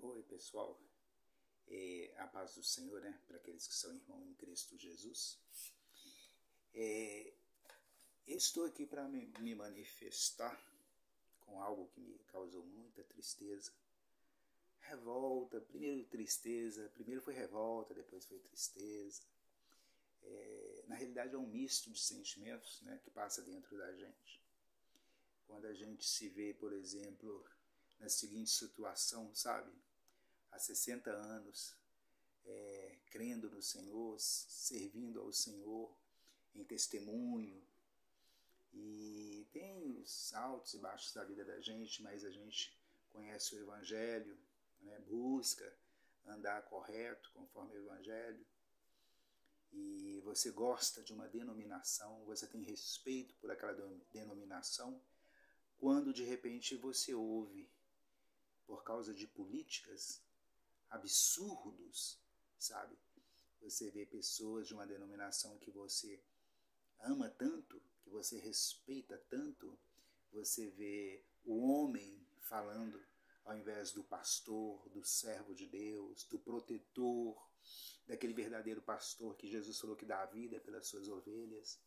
Oi, pessoal. A paz do Senhor, né? Para aqueles que são irmãos em Cristo Jesus. Estou aqui para me manifestar com algo que me causou muita tristeza. Revolta, primeiro foi revolta, depois foi tristeza. Na realidade é um misto de sentimentos, né, que passa dentro da gente. Quando a gente se vê, por exemplo, na seguinte situação, sabe? Há 60 anos, crendo no Senhor, servindo ao Senhor em testemunho. E tem os altos e baixos da vida da gente, mas a gente conhece o Evangelho, né? Busca andar correto conforme o Evangelho. E você gosta de uma denominação, você tem respeito por aquela denominação, quando de repente você ouve, por causa de políticas, absurdos, sabe? Você vê pessoas de uma denominação que você ama tanto, que você respeita tanto, você vê o homem falando ao invés do pastor, do servo de Deus, do protetor, daquele verdadeiro pastor que Jesus falou que dá a vida pelas suas ovelhas.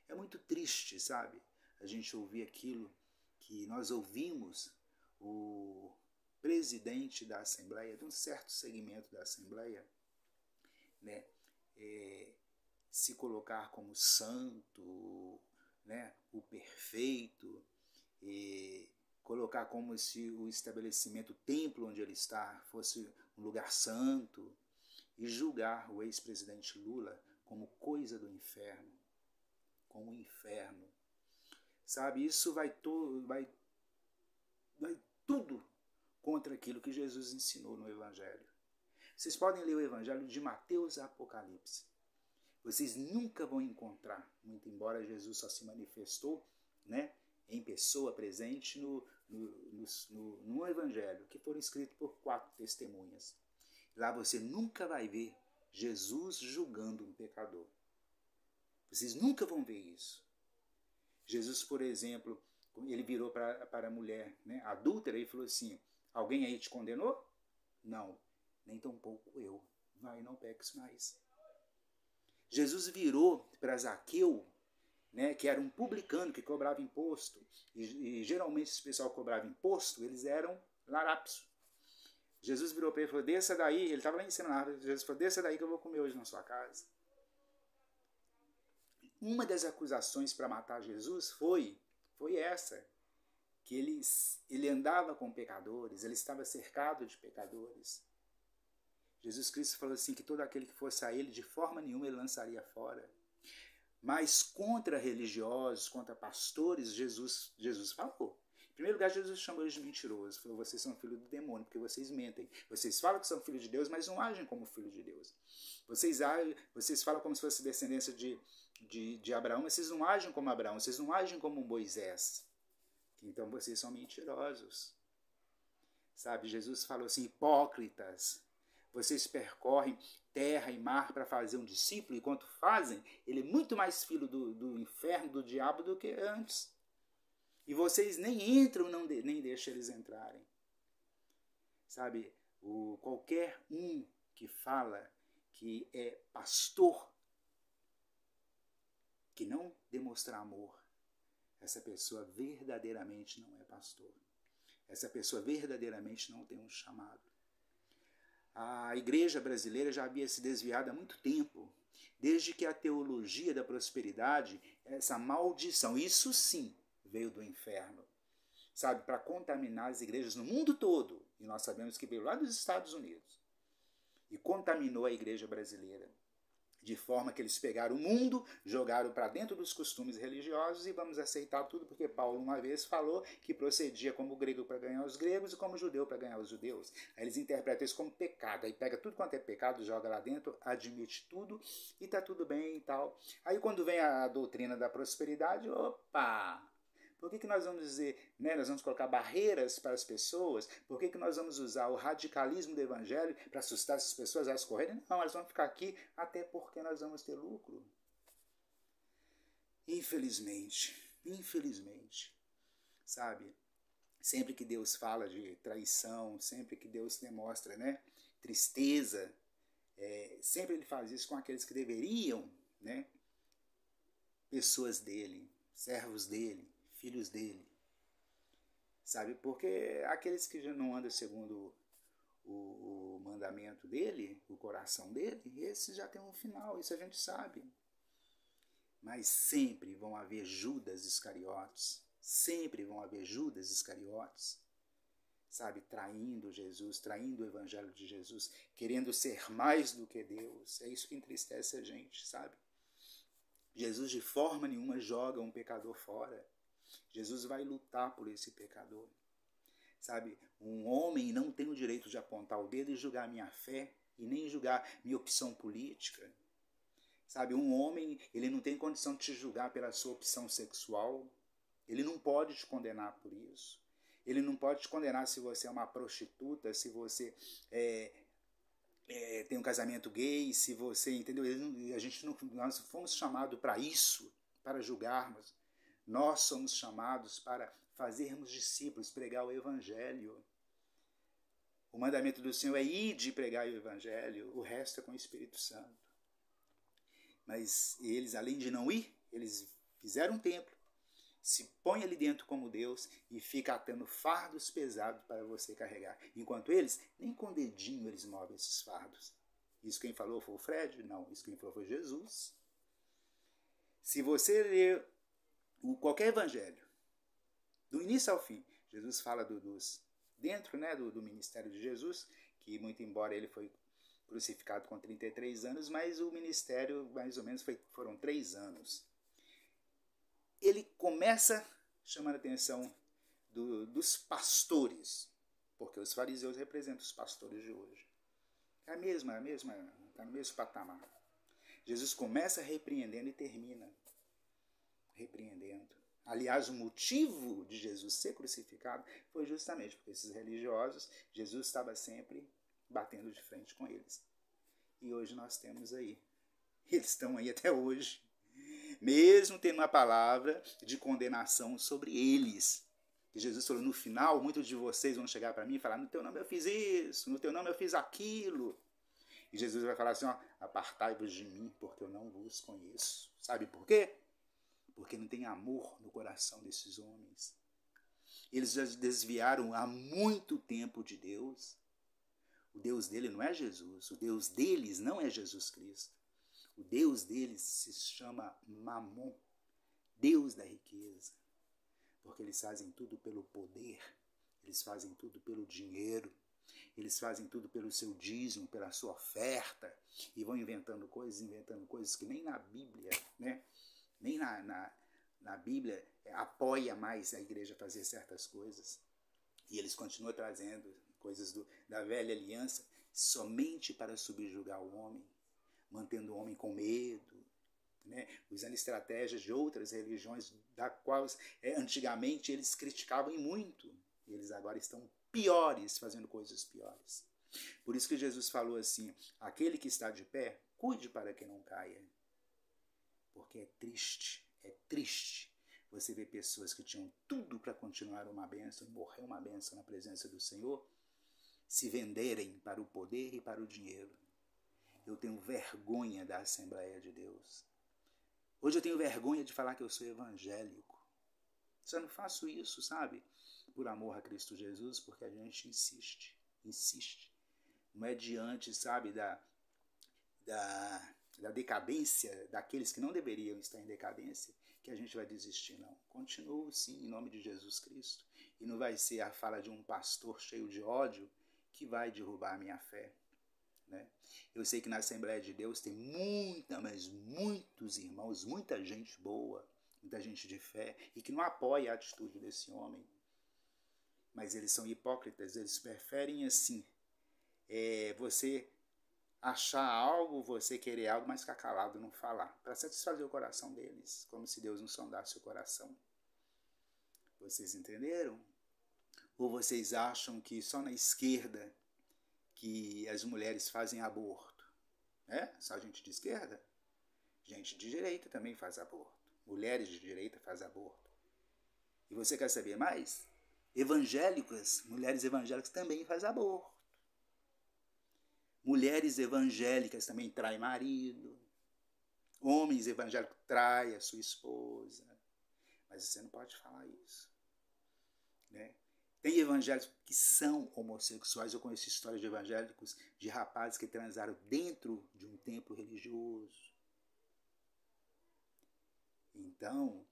É muito triste, sabe? A gente ouvir aquilo que nós ouvimos o presidente da Assembleia, de um certo segmento da Assembleia, né, se colocar como santo, né, o perfeito, colocar como se o estabelecimento, o templo onde ele está, fosse um lugar santo, e julgar o ex-presidente Lula como coisa do inferno, como inferno. Sabe, isso vai tudo contra aquilo que Jesus ensinou no Evangelho. Vocês podem ler o Evangelho de Mateus a Apocalipse. Vocês nunca vão encontrar, muito embora Jesus só se manifestou, né, em pessoa presente no Evangelho, que foram escritos por 4 testemunhas. Lá você nunca vai ver Jesus julgando um pecador. Vocês nunca vão ver isso. Jesus, por exemplo, ele virou para a mulher, né, adúltera, e falou assim: alguém aí te condenou? Não, nem tampouco eu. Vai, não peques mais. Jesus virou para Zaqueu, né, que era um publicano que cobrava imposto, e geralmente esse pessoal que cobrava imposto, eles eram larápios. Jesus virou para ele e falou: desça daí. Ele estava lá em cima na árvore. Jesus falou: desça daí que eu vou comer hoje na sua casa. Uma das acusações para matar Jesus foi essa, que ele andava com pecadores, ele estava cercado de pecadores. Jesus Cristo falou assim, que todo aquele que fosse a ele, de forma nenhuma ele lançaria fora. Mas contra religiosos, contra pastores, Jesus falou. Em primeiro lugar, Jesus chamou eles de mentirosos. Falou: vocês são filhos do demônio, porque vocês mentem. Vocês falam que são filhos de Deus, mas não agem como filhos de Deus. Vocês falam como se fosse descendência de Abraão, mas vocês não agem como Abraão, vocês não agem como Moisés. Então vocês são mentirosos. Sabe, Jesus falou assim: hipócritas, vocês percorrem terra e mar para fazer um discípulo, e quando fazem, ele é muito mais filho do inferno, do diabo, do que antes. E vocês nem entram, nem deixam eles entrarem. Sabe, qualquer um que fala que é pastor, que não demonstra amor, essa pessoa verdadeiramente não é pastor. Essa pessoa verdadeiramente não tem um chamado. A igreja brasileira já havia se desviado há muito tempo, desde que a teologia da prosperidade, essa maldição, isso sim, veio do inferno, sabe, para contaminar as igrejas no mundo todo. E nós sabemos que veio lá dos Estados Unidos e contaminou a igreja brasileira, de forma que eles pegaram o mundo, jogaram para dentro dos costumes religiosos e vamos aceitar tudo, porque Paulo uma vez falou que procedia como grego para ganhar os gregos e como judeu para ganhar os judeus. Aí eles interpretam isso como pecado, aí pega tudo quanto é pecado, joga lá dentro, admite tudo e tá tudo bem e tal. Aí quando vem a doutrina da prosperidade, opa! Por que nós vamos dizer, né, nós vamos colocar barreiras para as pessoas? Por que nós vamos usar o radicalismo do evangelho para assustar essas pessoas, elas correrem? Não, elas vão ficar aqui até porque nós vamos ter lucro. Infelizmente, sabe? Sempre que Deus fala de traição, sempre que Deus demonstra, né, tristeza, sempre ele faz isso com aqueles que deveriam, né, pessoas dele, servos dele, filhos dele. Sabe? Porque aqueles que já não andam segundo o mandamento dele, o coração dele, esses já tem um final, isso a gente sabe. Mas sempre vão haver Judas Iscariotes, sempre vão haver Judas Iscariotes, sabe, traindo Jesus, traindo o evangelho de Jesus, querendo ser mais do que Deus. É isso que entristece a gente, sabe? Jesus de forma nenhuma joga um pecador fora. Jesus vai lutar por esse pecador. Sabe, um homem não tem o direito de apontar o dedo e julgar minha fé e nem julgar minha opção política. Sabe, um homem, ele não tem condição de te julgar pela sua opção sexual. Ele não pode te condenar por isso. Ele não pode te condenar se você é uma prostituta, se você tem um casamento gay, se você, entendeu? Nós fomos chamados para isso, para julgarmos. Nós somos chamados para fazermos discípulos, pregar o evangelho. O mandamento do Senhor é ir de pregar o evangelho, o resto é com o Espírito Santo. Mas eles, além de não ir, eles fizeram um templo, se põe ali dentro como Deus e fica atando fardos pesados para você carregar. Enquanto eles, nem com o dedinho eles movem esses fardos. Isso quem falou foi o Fred? Não, isso quem falou foi Jesus. Se você ler qualquer evangelho, do início ao fim, Jesus fala dentro, né, do ministério de Jesus, que muito embora ele foi crucificado com 33 anos, mas o ministério mais ou menos foram 3 anos. Ele começa chamando a atenção dos pastores, porque os fariseus representam os pastores de hoje. É a mesma, está no mesmo patamar. Jesus começa repreendendo e termina repreendendo. Aliás, o motivo de Jesus ser crucificado foi justamente porque esses religiosos, Jesus estava sempre batendo de frente com eles. E hoje nós temos aí. Eles estão aí até hoje. Mesmo tendo uma palavra de condenação sobre eles. E Jesus falou, no final, muitos de vocês vão chegar para mim e falar, no teu nome eu fiz isso, no teu nome eu fiz aquilo. E Jesus vai falar assim, ó, apartai-vos de mim, porque eu não vos conheço. Sabe por quê? Porque não tem amor no coração desses homens. Eles já desviaram há muito tempo de Deus. O Deus dele não é Jesus. O Deus deles não é Jesus Cristo. O Deus deles se chama Mamon, Deus da riqueza. Porque eles fazem tudo pelo poder. Eles fazem tudo pelo dinheiro. Eles fazem tudo pelo seu dízimo, pela sua oferta. E vão inventando coisas que nem na Bíblia, né? Nem na Bíblia apoia mais a igreja a fazer certas coisas. E eles continuam trazendo coisas da velha aliança somente para subjugar o homem, mantendo o homem com medo, né? Usando estratégias de outras religiões, da quais antigamente eles criticavam muito. E eles agora estão piores, fazendo coisas piores. Por isso que Jesus falou assim, aquele que está de pé, cuide para que não caia. Porque é triste você ver pessoas que tinham tudo para continuar uma bênção, morrer uma bênção na presença do Senhor, se venderem para o poder e para o dinheiro. Eu tenho vergonha da Assembleia de Deus. Hoje eu tenho vergonha de falar que eu sou evangélico. Só não faço isso, sabe? Por amor a Cristo Jesus, porque a gente insiste. Não é diante, sabe, da decadência daqueles que não deveriam estar em decadência, que a gente vai desistir, não. Continuo, sim, em nome de Jesus Cristo. E não vai ser a fala de um pastor cheio de ódio que vai derrubar a minha fé. Né? Eu sei que na Assembleia de Deus tem muitos irmãos, muita gente boa, muita gente de fé, e que não apoia a atitude desse homem. Mas eles são hipócritas, eles preferem assim, você achar algo, você querer algo, mas ficar calado, não falar, para satisfazer o coração deles, como se Deus não sondasse o coração. Vocês entenderam? Ou vocês acham que só na esquerda que as mulheres fazem aborto? Só gente de esquerda? Gente de direita também faz aborto. Mulheres de direita fazem aborto. E você quer saber mais? Evangélicas, mulheres evangélicas também fazem aborto. Mulheres evangélicas também traem marido. Homens evangélicos traem a sua esposa. Mas você não pode falar isso. Né? Tem evangélicos que são homossexuais. Eu conheço histórias de evangélicos, de rapazes que transaram dentro de um templo religioso. Então,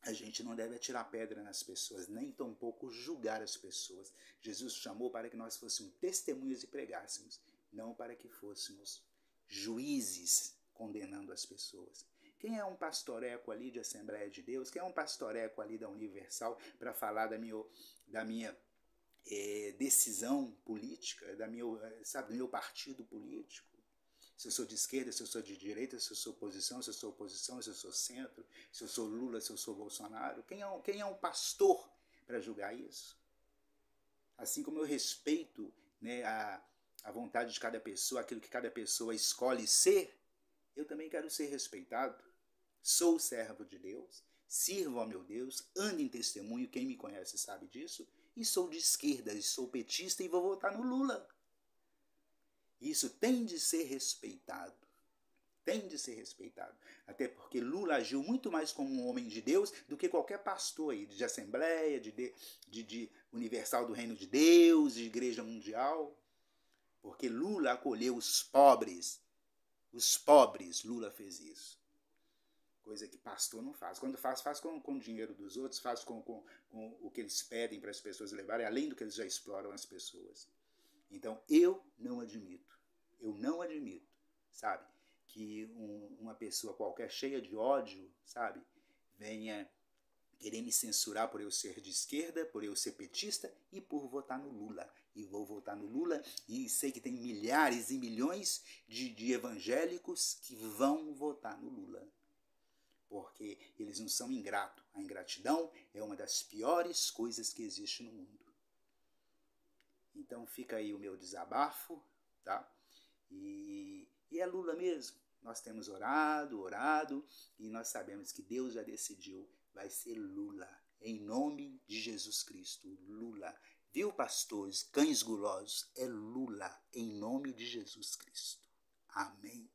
a gente não deve atirar pedra nas pessoas, nem tampouco julgar as pessoas. Jesus chamou para que nós fôssemos testemunhas e pregássemos, não para que fôssemos juízes condenando as pessoas. Quem é um pastoreco ali de Assembleia de Deus? Quem é um pastoreco ali da Universal para falar da minha decisão política, do meu partido político? Se eu sou de esquerda, se eu sou de direita, se eu sou oposição, se eu sou oposição, se eu sou centro, se eu sou Lula, se eu sou Bolsonaro. Quem é um pastor para julgar isso? Assim como eu respeito, né, a vontade de cada pessoa, aquilo que cada pessoa escolhe ser, eu também quero ser respeitado. Sou servo de Deus, sirvo ao meu Deus, ando em testemunho, quem me conhece sabe disso, e sou de esquerda, e sou petista e vou votar no Lula. Isso tem de ser respeitado. Tem de ser respeitado. Até porque Lula agiu muito mais como um homem de Deus do que qualquer pastor aí, de Assembleia, de Universal do Reino de Deus, de Igreja Mundial. Porque Lula acolheu os pobres. Os pobres, Lula fez isso. Coisa que pastor não faz. Quando faz com o dinheiro dos outros, faz com o que eles pedem para as pessoas levarem, além do que eles já exploram as pessoas. Então, eu não admito, sabe, que uma pessoa qualquer cheia de ódio, sabe, venha querer me censurar por eu ser de esquerda, por eu ser petista e por votar no Lula. E vou votar no Lula e sei que tem milhares e milhões de evangélicos que vão votar no Lula. Porque eles não são ingratos. A ingratidão é uma das piores coisas que existe no mundo. Então fica aí o meu desabafo, tá? E é Lula mesmo. Nós temos orado, e nós sabemos que Deus já decidiu, vai ser Lula. Em nome de Jesus Cristo, Lula. Viu, pastores, cães gulosos? É Lula, em nome de Jesus Cristo. Amém.